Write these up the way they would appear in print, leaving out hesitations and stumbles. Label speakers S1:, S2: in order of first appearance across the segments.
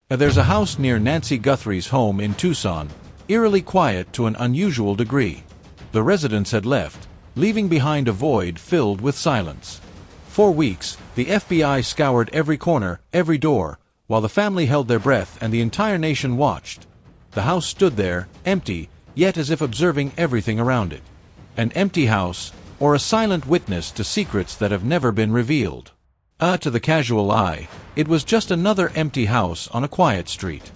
S1: There's a house near Nancy Guthrie's home in Tucson, eerily quiet to an unusual degree. The residents had left, leaving behind a void filled with silence. For weeks, the FBI scoured every corner, every door, while the family held their breath and the entire nation watched. The house stood there, empty, yet as if observing everything around it. An empty house, or a silent witness to secrets that have never been revealed. To the casual eye, it was just another empty house on a quiet street.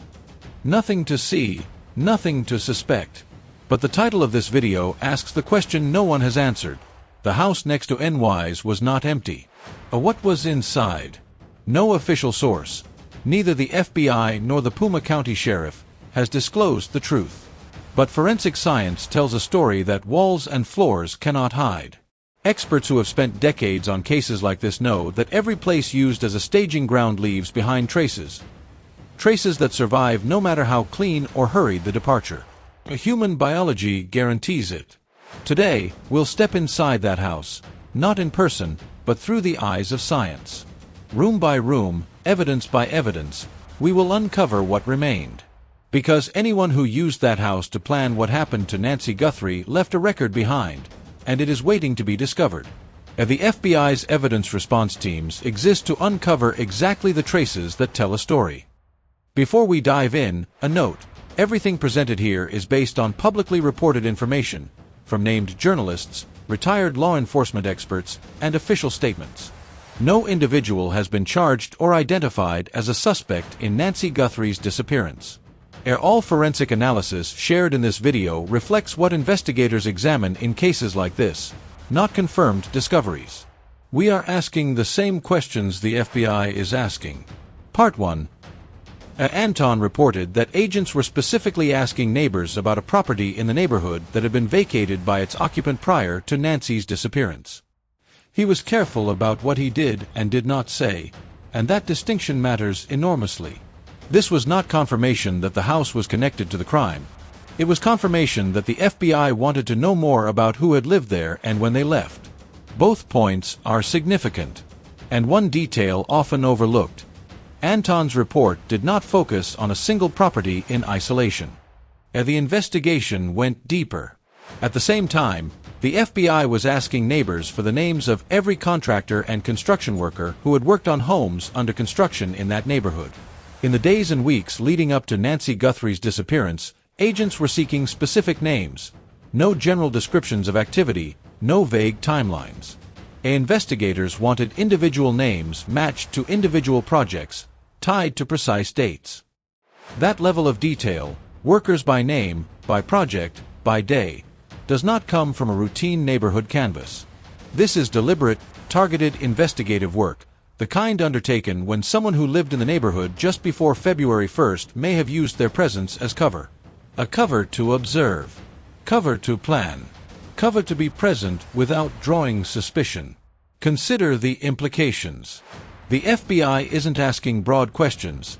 S1: Nothing to see, nothing to suspect. But the title of this video asks the question no one has answered. The house next to NY's was not empty. What was inside? No official source, neither the FBI nor the Pima County Sheriff, has disclosed the truth. But forensic science tells a story that walls and floors cannot hide. Experts who have spent decades on cases like this know that every place used as a staging ground leaves behind traces. Traces that survive no matter how clean or hurried the departure. Human biology guarantees it. Today, we'll step inside that house, not in person, but through the eyes of science. Room by room, evidence by evidence, we will uncover what remained. Because anyone who used that house to plan what happened to Nancy Guthrie left a record behind, and it is waiting to be discovered. The FBI's evidence response teams exist to uncover exactly the traces that tell a story. Before we dive in, a note: everything presented here is based on publicly reported information, from named journalists, retired law enforcement experts, and official statements. No individual has been charged or identified as a suspect in Nancy Guthrie's disappearance. All forensic analysis shared in this video reflects what investigators examine in cases like this, not confirmed discoveries. We are asking the same questions the FBI is asking. Part 1. Anton reported that agents were specifically asking neighbors about a property in the neighborhood that had been vacated by its occupant prior to Nancy's disappearance. He was careful about what he did and did not say, and that distinction matters enormously. This was not confirmation that the house was connected to the crime. It was confirmation that the FBI wanted to know more about who had lived there and when they left. Both points are significant. And one detail often overlooked: Anton's report did not focus on a single property in isolation. The investigation went deeper. At the same time, the FBI was asking neighbors for the names of every contractor and construction worker who had worked on homes under construction in that neighborhood. In the days and weeks leading up to Nancy Guthrie's disappearance, agents were seeking specific names. No general descriptions of activity, no vague timelines. Investigators wanted individual names matched to individual projects, tied to precise dates. That level of detail, workers by name, by project, by day, does not come from a routine neighborhood canvass. This is deliberate, targeted investigative work, the kind undertaken when someone who lived in the neighborhood just before February 1st may have used their presence as cover. A cover to observe. Cover to plan. Cover to be present without drawing suspicion. Consider the implications. The FBI isn't asking broad questions.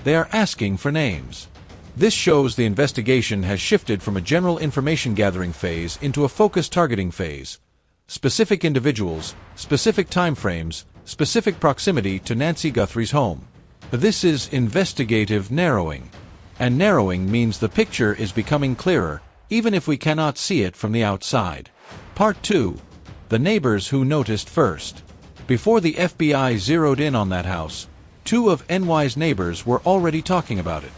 S1: They are asking for names. This shows the investigation has shifted from a general information gathering phase into a focused targeting phase. Specific individuals, specific timeframes, specific proximity to Nancy Guthrie's home. This is investigative narrowing. And narrowing means the picture is becoming clearer, even if we cannot see it from the outside. Part 2. The neighbors who noticed first. Before the FBI zeroed in on that house, 2 of NY's neighbors were already talking about it.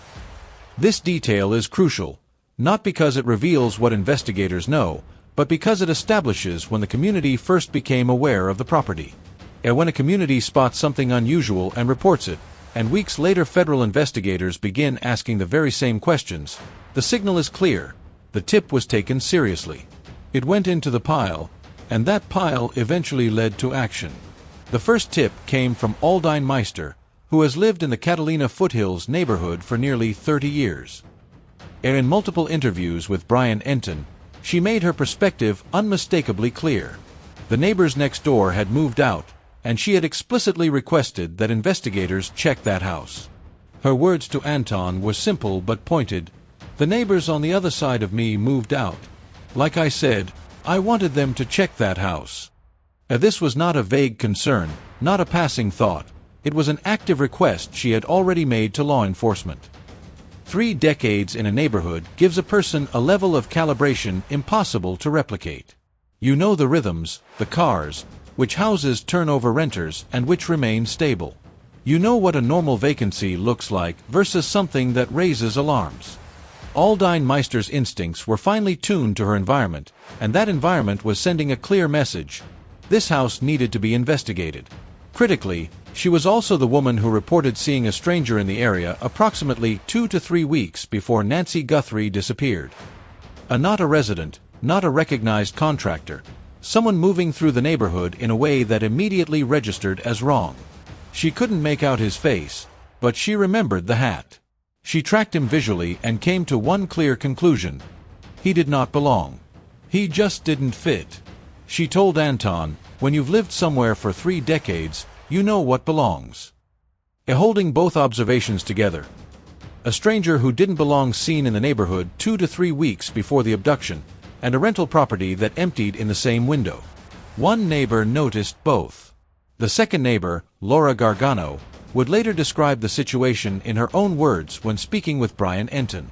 S1: This detail is crucial, not because it reveals what investigators know, but because it establishes when the community first became aware of the property. When a community spots something unusual and reports it, and weeks later federal investigators begin asking the very same questions, the signal is clear: the tip was taken seriously. It went into the pile, and that pile eventually led to action. The first tip came from Aldine Meister, who has lived in the Catalina Foothills neighborhood for nearly 30 years. In multiple interviews with Brian Enton, she made her perspective unmistakably clear. The neighbors next door had moved out, and she had explicitly requested that investigators check that house. Her words to Anton were simple but pointed: "The neighbors on the other side of me moved out. Like I said, I wanted them to check that house." This was not a vague concern, not a passing thought. It was an active request she had already made to law enforcement. 3 decades in a neighborhood gives a person a level of calibration impossible to replicate. You know the rhythms, the cars, which houses turn over renters and which remain stable. You know what a normal vacancy looks like versus something that raises alarms. Aldine Meister's instincts were finely tuned to her environment, and that environment was sending a clear message. This house needed to be investigated. Critically, she was also the woman who reported seeing a stranger in the area approximately 2 to 3 weeks before Nancy Guthrie disappeared. Not a resident, not a recognized contractor, someone moving through the neighborhood in a way that immediately registered as wrong. She couldn't make out his face, but she remembered the hat. She tracked him visually and came to one clear conclusion. He did not belong. He just didn't fit. She told Anton, "When you've lived somewhere for 3 decades, you know what belongs." Holding both observations together, a stranger who didn't belong seen in the neighborhood 2 to 3 weeks before the abduction, and a rental property that emptied in the same window. One neighbor noticed both. The second neighbor, Laura Gargano, would later describe the situation in her own words when speaking with Brian Enton.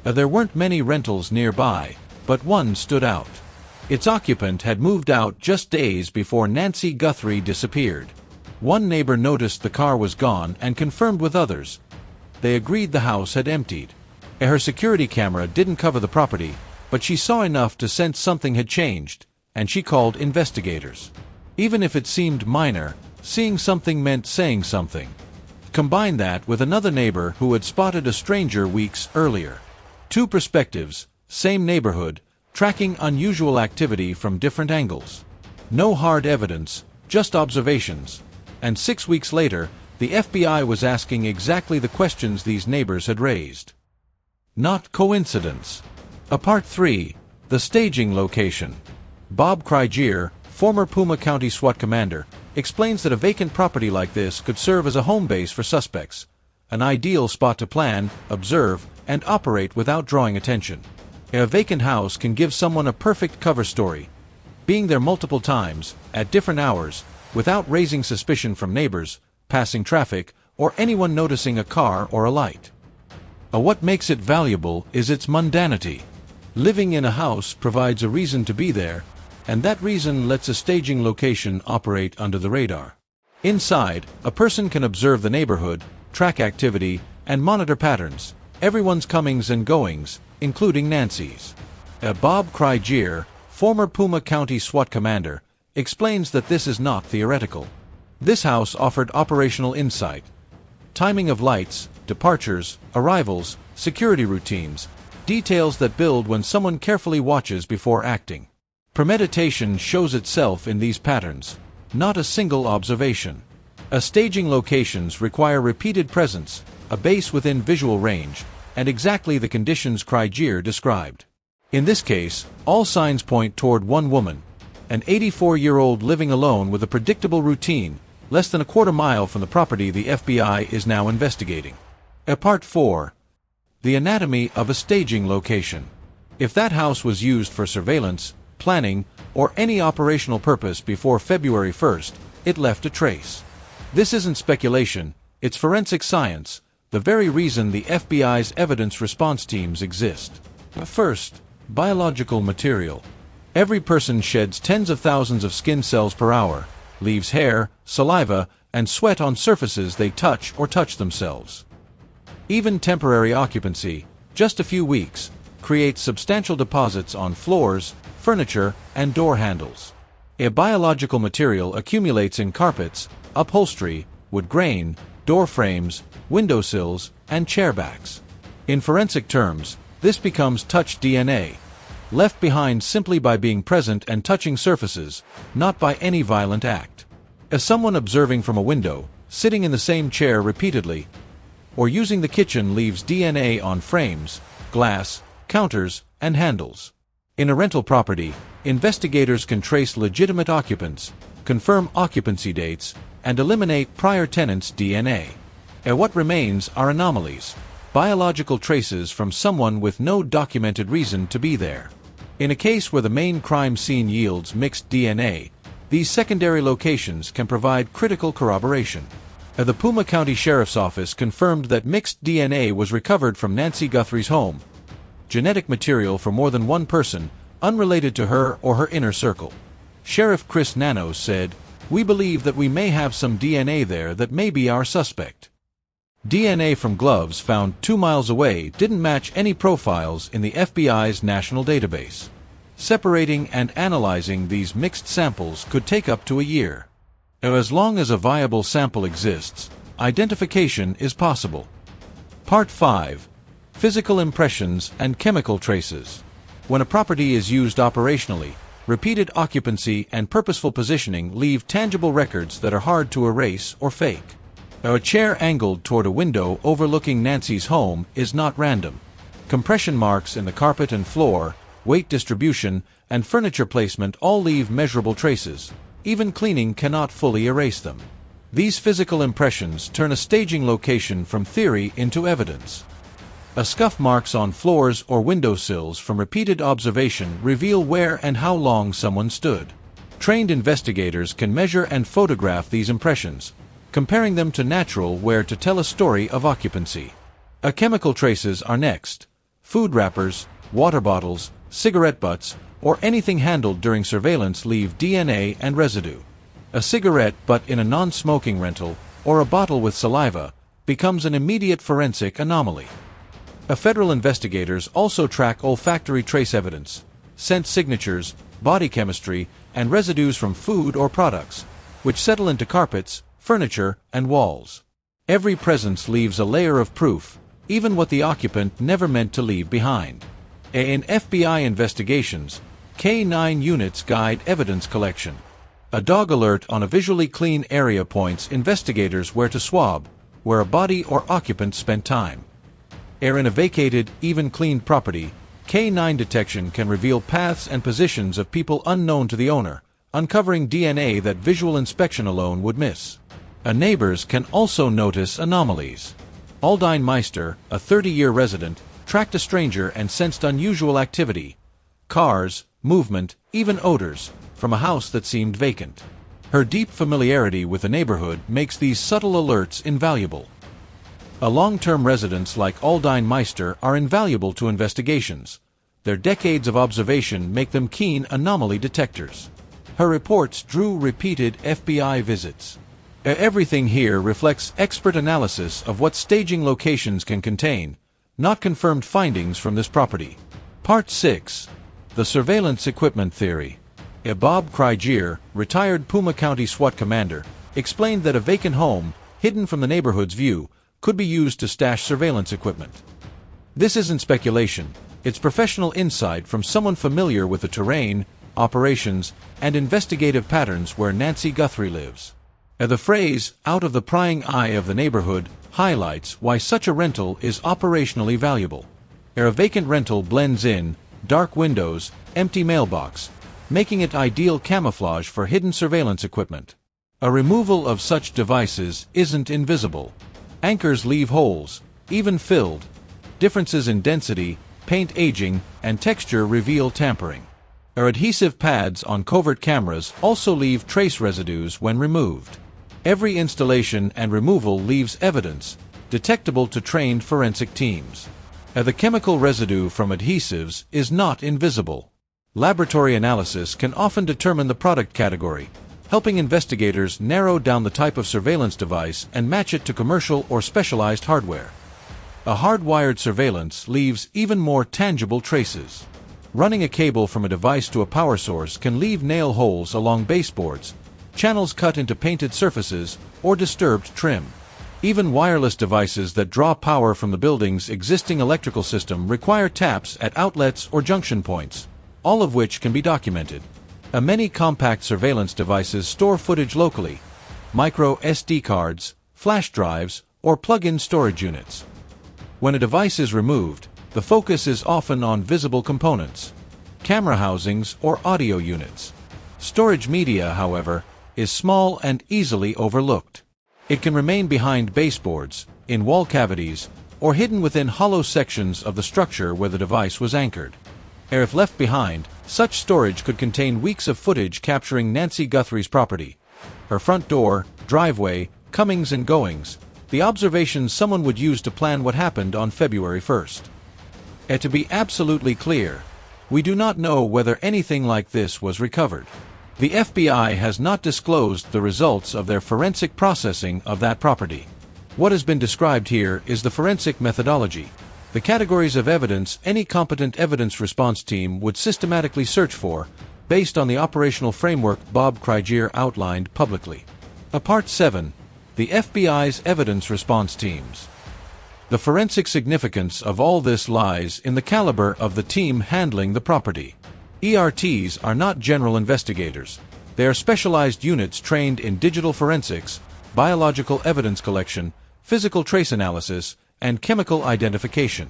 S1: There weren't many rentals nearby, but one stood out. Its occupant had moved out just days before Nancy Guthrie disappeared. One neighbor noticed the car was gone and confirmed with others. They agreed the house had emptied. Her security camera didn't cover the property, but she saw enough to sense something had changed, and she called investigators. Even if it seemed minor, seeing something meant saying something. Combine that with another neighbor who had spotted a stranger weeks earlier. 2 perspectives, same neighborhood, tracking unusual activity from different angles. No hard evidence, just observations. And 6 weeks later, the FBI was asking exactly the questions these neighbors had raised. Not coincidence. Part 3. The staging location. Bob Krygier, former Pima County SWAT commander, explains that a vacant property like this could serve as a home base for suspects, an ideal spot to plan, observe, and operate without drawing attention. A vacant house can give someone a perfect cover story, being there multiple times, at different hours, without raising suspicion from neighbors, passing traffic, or anyone noticing a car or a light. What makes it valuable is its mundanity. Living in a house provides a reason to be there, and that reason lets a staging location operate under the radar. Inside, a person can observe the neighborhood, track activity, and monitor patterns, everyone's comings and goings, including Nancy's. Bob Krygier, former Pima County SWAT commander, explains that this is not theoretical. This house offered operational insight. Timing of lights, departures, arrivals, security routines, details that build when someone carefully watches before acting. Premeditation shows itself in these patterns, not a single observation. Staging locations require repeated presence, a base within visual range, and exactly the conditions Krygier described. In this case, all signs point toward one woman, an 84-year-old living alone with a predictable routine, less than a quarter mile from the property the FBI is now investigating. Part 4. The anatomy of a staging location. If that house was used for surveillance, planning, or any operational purpose before February 1st, it left a trace. This isn't speculation, it's forensic science, the very reason the FBI's evidence response teams exist. First, biological material. Every person sheds tens of thousands of skin cells per hour, leaves hair, saliva, and sweat on surfaces they touch or touch themselves. Even temporary occupancy, just a few weeks, creates substantial deposits on floors, furniture, and door handles. A biological material accumulates in carpets, upholstery, wood grain, door frames, windowsills, and chairbacks. In forensic terms, this becomes touch DNA, left behind simply by being present and touching surfaces, not by any violent act. As someone observing from a window, sitting in the same chair repeatedly, or using the kitchen leaves DNA on frames, glass, counters, and handles. In a rental property, investigators can trace legitimate occupants, confirm occupancy dates, and eliminate prior tenants' DNA. And what remains are anomalies, biological traces from someone with no documented reason to be there. In a case where the main crime scene yields mixed DNA, these secondary locations can provide critical corroboration. The Pima County Sheriff's Office confirmed that mixed DNA was recovered from Nancy Guthrie's home. Genetic material for more than one person, unrelated to her or her inner circle. Sheriff Chris Nanos said, "We believe that we may have some DNA there that may be our suspect." DNA from gloves found 2 miles away didn't match any profiles in the FBI's national database. Separating and analyzing these mixed samples could take up to a year. As long as a viable sample exists, identification is possible. Part 5. Physical impressions and chemical traces. When a property is used operationally, repeated occupancy and purposeful positioning leave tangible records that are hard to erase or fake. A chair angled toward a window overlooking Nancy's home is not random. Compression marks in the carpet and floor, weight distribution, and furniture placement all leave measurable traces. Even cleaning cannot fully erase them. These physical impressions turn a staging location from theory into evidence. Scuff marks on floors or windowsills from repeated observation reveal where and how long someone stood. Trained investigators can measure and photograph these impressions, comparing them to natural wear to tell a story of occupancy. Chemical traces are next. Food wrappers, water bottles, cigarette butts, or anything handled during surveillance leave DNA and residue. A cigarette butt in a non-smoking rental, or a bottle with saliva, becomes an immediate forensic anomaly. Federal investigators also track olfactory trace evidence, scent signatures, body chemistry, and residues from food or products, which settle into carpets, furniture, and walls. Every presence leaves a layer of proof, even what the occupant never meant to leave behind. In FBI investigations, K-9 units guide evidence collection. A dog alert on a visually clean area points investigators where to swab, where a body or occupant spent time. In a vacated, even cleaned property, K-9 detection can reveal paths and positions of people unknown to the owner, uncovering DNA that visual inspection alone would miss. Neighbors can also notice anomalies. Aldine Meister, a 30-year resident, tracked a stranger and sensed unusual activity. Cars, movement, even odors, from a house that seemed vacant. Her deep familiarity with the neighborhood makes these subtle alerts invaluable. Long-term residents like Aldine Meister are invaluable to investigations. Their decades of observation make them keen anomaly detectors. Her reports drew repeated FBI visits. Everything here reflects expert analysis of what staging locations can contain, not confirmed findings from this property. Part 6. The Surveillance Equipment Theory. Bob Krygier, retired Pima County SWAT commander, explained that a vacant home, hidden from the neighborhood's view, could be used to stash surveillance equipment. This isn't speculation, it's professional insight from someone familiar with the terrain, operations, and investigative patterns where Nancy Guthrie lives. The phrase, "out of the prying eye of the neighborhood," highlights why such a rental is operationally valuable. A vacant rental blends in, dark windows, empty mailbox, making it ideal camouflage for hidden surveillance equipment. A removal of such devices isn't invisible. Anchors leave holes, even filled. Differences in density, paint aging, and texture reveal tampering. Adhesive pads on covert cameras also leave trace residues when removed. Every installation and removal leaves evidence, detectable to trained forensic teams. The chemical residue from adhesives is not invisible. Laboratory analysis can often determine the product category, helping investigators narrow down the type of surveillance device and match it to commercial or specialized hardware. A hardwired surveillance leaves even more tangible traces. Running a cable from a device to a power source can leave nail holes along baseboards, channels cut into painted surfaces, or disturbed trim. Even wireless devices that draw power from the building's existing electrical system require taps at outlets or junction points, all of which can be documented. Many compact surveillance devices store footage locally: micro SD cards, flash drives, or plug-in storage units. When a device is removed, the focus is often on visible components, camera housings, or audio units. Storage media, however, is small and easily overlooked. It can remain behind baseboards, in wall cavities, or hidden within hollow sections of the structure where the device was anchored. If left behind, such storage could contain weeks of footage capturing Nancy Guthrie's property. Her front door, driveway, comings and goings, the observations someone would use to plan what happened on February 1st. And to be absolutely clear, we do not know whether anything like this was recovered. The FBI has not disclosed the results of their forensic processing of that property. What has been described here is the forensic methodology, the categories of evidence any competent evidence response team would systematically search for, based on the operational framework Bob Krieger outlined publicly. Part 7. The FBI's Evidence Response Teams. The forensic significance of all this lies in the caliber of the team handling the property. ERTs are not general investigators. They are specialized units trained in digital forensics, biological evidence collection, physical trace analysis, and chemical identification.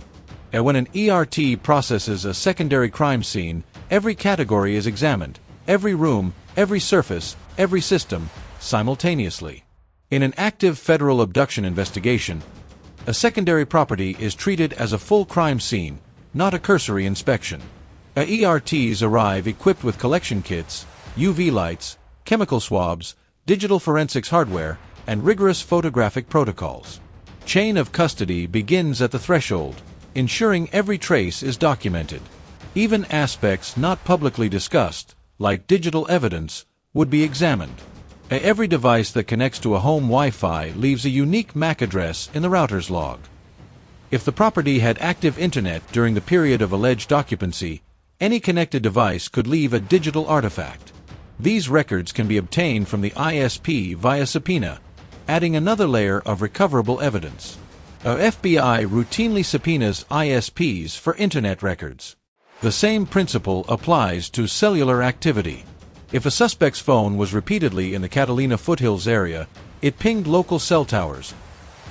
S1: And when an ERT processes a secondary crime scene, every category is examined, every room, every surface, every system, simultaneously. In an active federal abduction investigation, a secondary property is treated as a full crime scene, not a cursory inspection. ERTs arrive equipped with collection kits, UV lights, chemical swabs, digital forensics hardware, and rigorous photographic protocols. Chain of custody begins at the threshold, ensuring every trace is documented. Even aspects not publicly discussed, like digital evidence, would be examined. Every device that connects to a home Wi-Fi leaves a unique MAC address in the router's log. If the property had active internet during the period of alleged occupancy, any connected device could leave a digital artifact. These records can be obtained from the ISP via subpoena, adding another layer of recoverable evidence. FBI routinely subpoenas ISPs for internet records. The same principle applies to cellular activity. If a suspect's phone was repeatedly in the Catalina foothills area, it pinged local cell towers,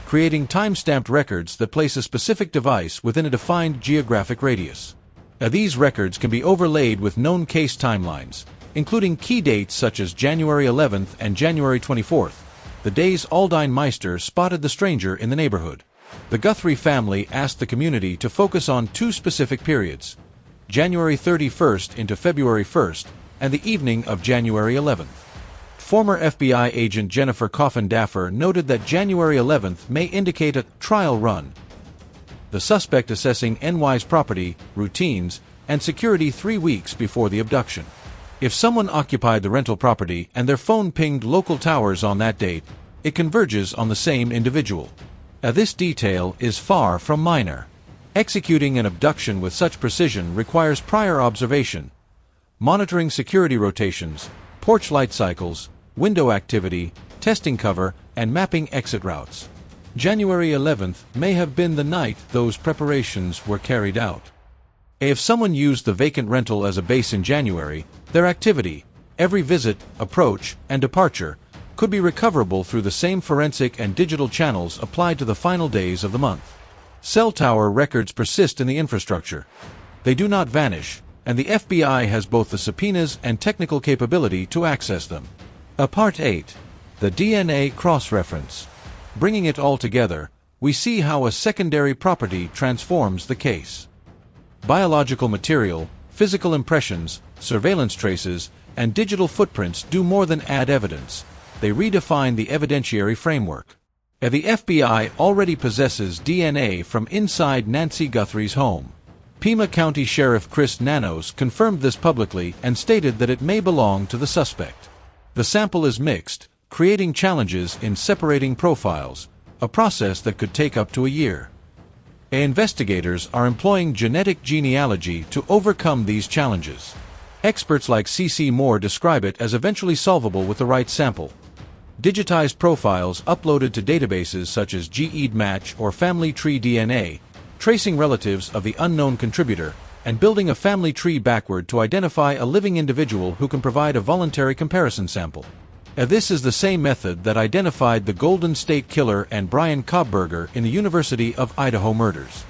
S1: creating time-stamped records that place a specific device within a defined geographic radius. These records can be overlaid with known case timelines, including key dates such as January 11th and January 24th, the days Aldine Meister spotted the stranger in the neighborhood. The Guthrie family asked the community to focus on two specific periods, January 31st into February 1st, and the evening of January 11th. Former FBI agent Jennifer Coffin-Daffer noted that January 11th may indicate a trial run, the suspect assessing NY's property, routines, and security 3 weeks before the abduction. If someone occupied the rental property and their phone pinged local towers on that date, it converges on the same individual. This detail is far from minor. Executing an abduction with such precision requires prior observation, monitoring security rotations, porch light cycles, window activity, testing cover, and mapping exit routes. January 11th may have been the night those preparations were carried out. If someone used the vacant rental as a base in January, their activity, every visit, approach, and departure, could be recoverable through the same forensic and digital channels applied to the final days of the month. Cell tower records persist in the infrastructure. They do not vanish, and the FBI has both the subpoenas and technical capability to access them. Part 8. The DNA cross-reference. Bringing it all together, we see how a secondary property transforms the case. Biological material, physical impressions, surveillance traces, and digital footprints do more than add evidence. They redefine the evidentiary framework. The FBI already possesses DNA from inside Nancy Guthrie's home. Pima County Sheriff Chris Nanos confirmed this publicly and stated that it may belong to the suspect. The sample is mixed, creating challenges in separating profiles, a process that could take up to a year. Investigators are employing genetic genealogy to overcome these challenges. Experts like C.C. Moore describe it as eventually solvable with the right sample. Digitized profiles uploaded to databases such as GEDmatch or Family Tree DNA, tracing relatives of the unknown contributor, and building a family tree backward to identify a living individual who can provide a voluntary comparison sample. This is the same method that identified the Golden State Killer and Brian Koberger in the University of Idaho murders.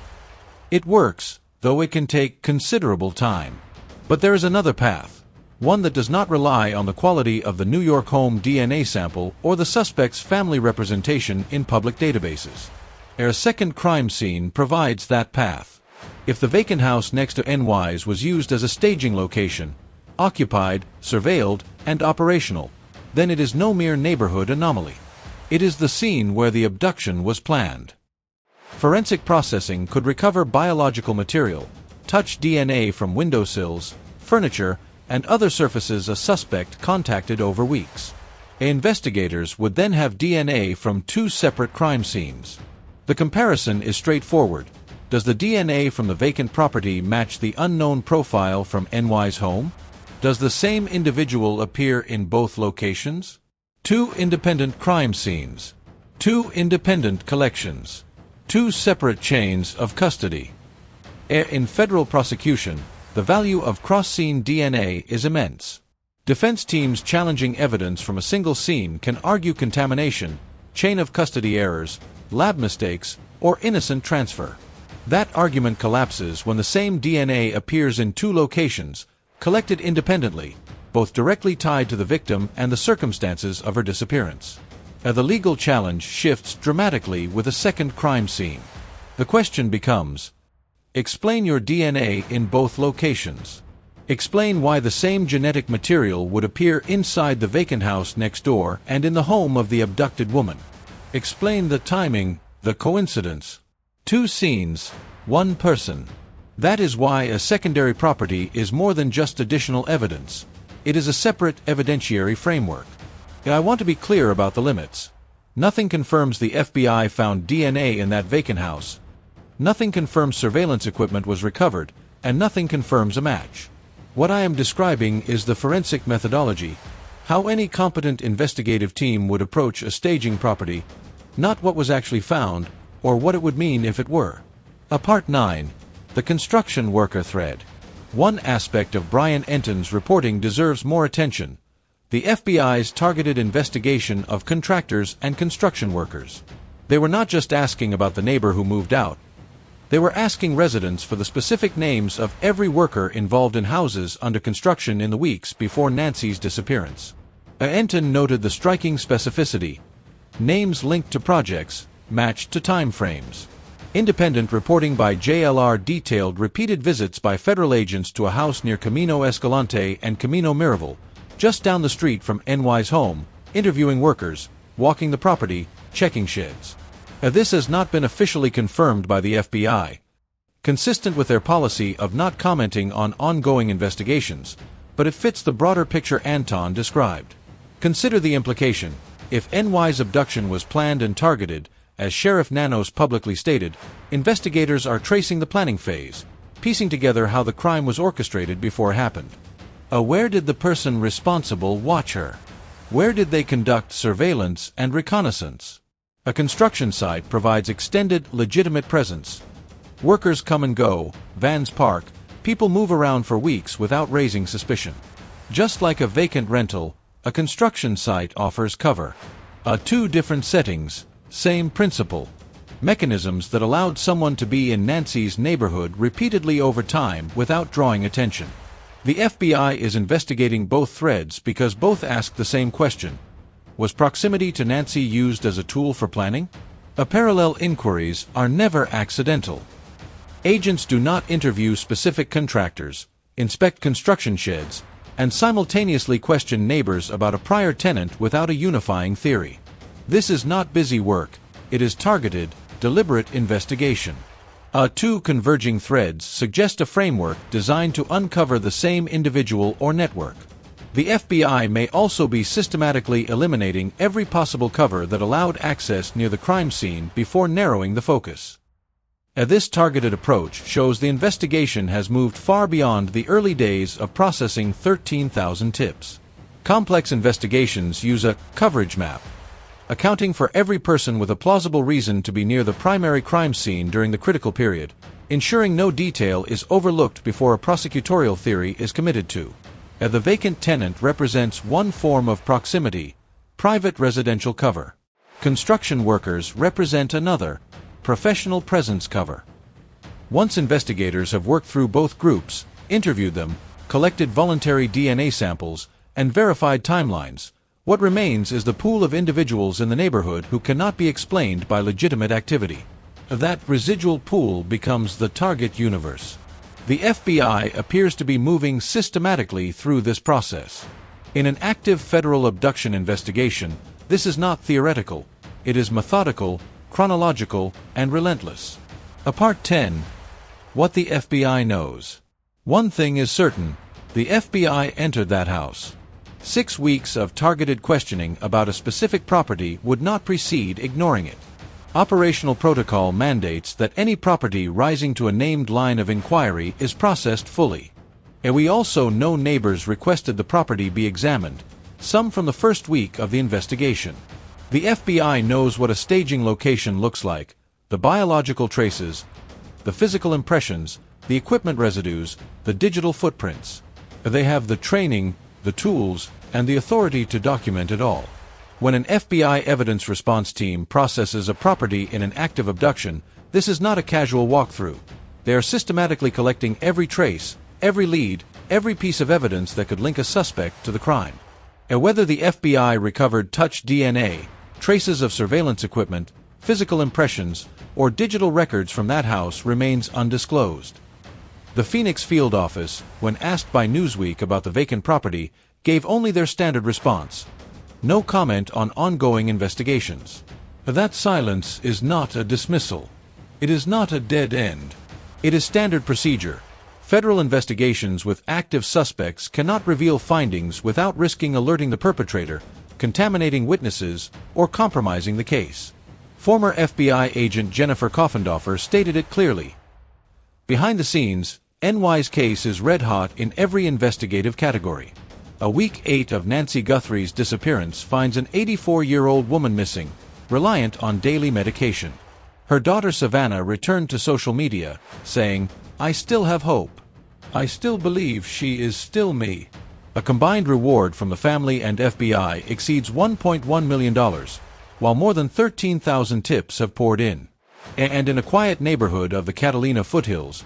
S1: It works, though it can take considerable time. But there is another path, one that does not rely on the quality of the New York home DNA sample or the suspect's family representation in public databases. A second crime scene provides that path. If the vacant house next to NY's was used as a staging location, occupied, surveilled, and operational, then it is no mere neighborhood anomaly. It is the scene where the abduction was planned. Forensic processing could recover biological material, touch DNA from windowsills, furniture, and other surfaces a suspect contacted over weeks. Investigators would then have DNA from two separate crime scenes. The comparison is straightforward. Does the DNA from the vacant property match the unknown profile from NY's home? Does the same individual appear in both locations? Two independent crime scenes. Two independent collections. Two separate chains of custody. In federal prosecution, the value of cross-scene DNA is immense. Defense teams challenging evidence from a single scene can argue contamination, chain of custody errors, lab mistakes, or innocent transfer. That argument collapses when the same DNA appears in two locations, collected independently, both directly tied to the victim and the circumstances of her disappearance. The legal challenge shifts dramatically with a second crime scene. The question becomes, explain your DNA in both locations. Explain why the same genetic material would appear inside the vacant house next door and in the home of the abducted woman. Explain the timing, the coincidence. Two scenes, one person. That is why a secondary property is more than just additional evidence. It is a separate evidentiary framework. I want to be clear about the limits. Nothing confirms the FBI found DNA in that vacant house. Nothing confirms surveillance equipment was recovered, and nothing confirms a match. What I am describing is the forensic methodology, how any competent investigative team would approach a staging property, not what was actually found, or what it would mean if it were. Part 9. The construction worker thread. One aspect of Brian Enton's reporting deserves more attention: the FBI's targeted investigation of contractors and construction workers. They were not just asking about the neighbor who moved out. They were asking residents for the specific names of every worker involved in houses under construction in the weeks before Nancy's disappearance. Enton noted the striking specificity. Names linked to projects, matched to time frames. Independent reporting by JLR detailed repeated visits by federal agents to a house near Camino Escalante and Camino Miraval, just down the street from NY's home, interviewing workers, walking the property, checking sheds. This has not been officially confirmed by the FBI. Consistent with their policy of not commenting on ongoing investigations, but it fits the broader picture Anton described. Consider the implication. If NY's abduction was planned and targeted, as Sheriff Nanos publicly stated, investigators are tracing the planning phase, piecing together how the crime was orchestrated before it happened. Where did the person responsible watch her? Where did they conduct surveillance and reconnaissance? A construction site provides extended, legitimate presence. Workers come and go, vans park, people move around for weeks without raising suspicion. Just like a vacant rental, a construction site offers cover. Two different settings, same principle. Mechanisms that allowed someone to be in Nancy's neighborhood repeatedly over time without drawing attention. The FBI is investigating both threads because both ask the same question. Was proximity to Nancy used as a tool for planning? Parallel inquiries are never accidental. Agents do not interview specific contractors, inspect construction sheds, and simultaneously question neighbors about a prior tenant without a unifying theory. This is not busy work, it is targeted, deliberate investigation. Two converging threads suggest a framework designed to uncover the same individual or network. The FBI may also be systematically eliminating every possible cover that allowed access near the crime scene before narrowing the focus. This targeted approach shows the investigation has moved far beyond the early days of processing 13,000 tips. Complex investigations use a coverage map, accounting for every person with a plausible reason to be near the primary crime scene during the critical period, ensuring no detail is overlooked before a prosecutorial theory is committed to. The vacant tenant represents one form of proximity, private residential cover. Construction workers represent another, professional presence cover. Once investigators have worked through both groups, interviewed them, collected voluntary DNA samples, and verified timelines, what remains is the pool of individuals in the neighborhood who cannot be explained by legitimate activity. That residual pool becomes the target universe. The FBI appears to be moving systematically through this process. In an active federal abduction investigation, this is not theoretical, It is methodical, chronological, and relentless. Part 10. What the FBI knows. One thing is certain, the FBI entered that house. 6 weeks of targeted questioning about a specific property would not precede ignoring it. Operational protocol mandates that any property rising to a named line of inquiry is processed fully. And we also know neighbors requested the property be examined, some from the first week of the investigation. The FBI knows what a staging location looks like, the biological traces, the physical impressions, the equipment residues, the digital footprints. They have the training, the tools, and the authority to document it all. When an FBI evidence response team processes a property in an active abduction, this is not a casual walkthrough. They are systematically collecting every trace, every lead, every piece of evidence that could link a suspect to the crime. And whether the FBI recovered touch DNA, traces of surveillance equipment, physical impressions, or digital records from that house remains undisclosed. The Phoenix field office, when asked by Newsweek about the vacant property, gave only their standard response: no comment on ongoing investigations. That silence is not a dismissal. It is not a dead end. It is standard procedure. Federal investigations with active suspects cannot reveal findings without risking alerting the perpetrator, contaminating witnesses, or compromising the case. Former FBI agent Jennifer Coffendorfer stated it clearly. Behind the scenes, NY's case is red-hot in every investigative category. A week 8 of Nancy Guthrie's disappearance finds an 84-year-old woman missing, reliant on daily medication. Her daughter Savannah returned to social media, saying, "I still have hope. I still believe she is still me." A combined reward from the family and FBI exceeds $1.1 million, while more than 13,000 tips have poured in. And in a quiet neighborhood of the Catalina foothills,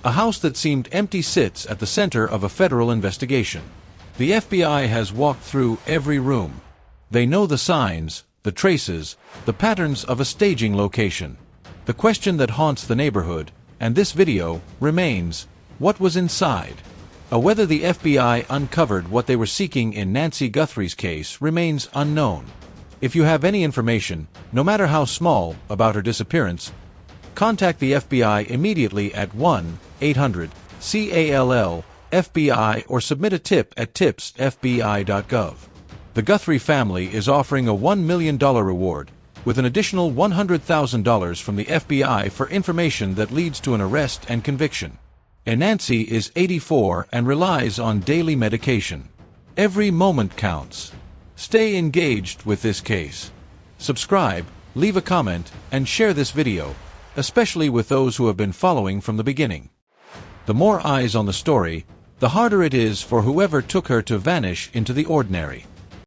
S1: a house that seemed empty sits at the center of a federal investigation. The FBI has walked through every room. They know the signs, the traces, the patterns of a staging location. The question that haunts the neighborhood, and this video, remains: what was inside? Whether the FBI uncovered what they were seeking in Nancy Guthrie's case remains unknown. If you have any information, no matter how small, about her disappearance, contact the FBI immediately at 1-800-CALL-FBI or submit a tip at tips@fbi.gov. The Guthrie family is offering a $1 million reward, with an additional $100,000 from the FBI for information that leads to an arrest and conviction. And Nancy is 84 and relies on daily medication. Every moment counts. Stay engaged with this case. Subscribe, leave a comment, and share this video, especially with those who have been following from the beginning. The more eyes on the story, the harder it is for whoever took her to vanish into the ordinary.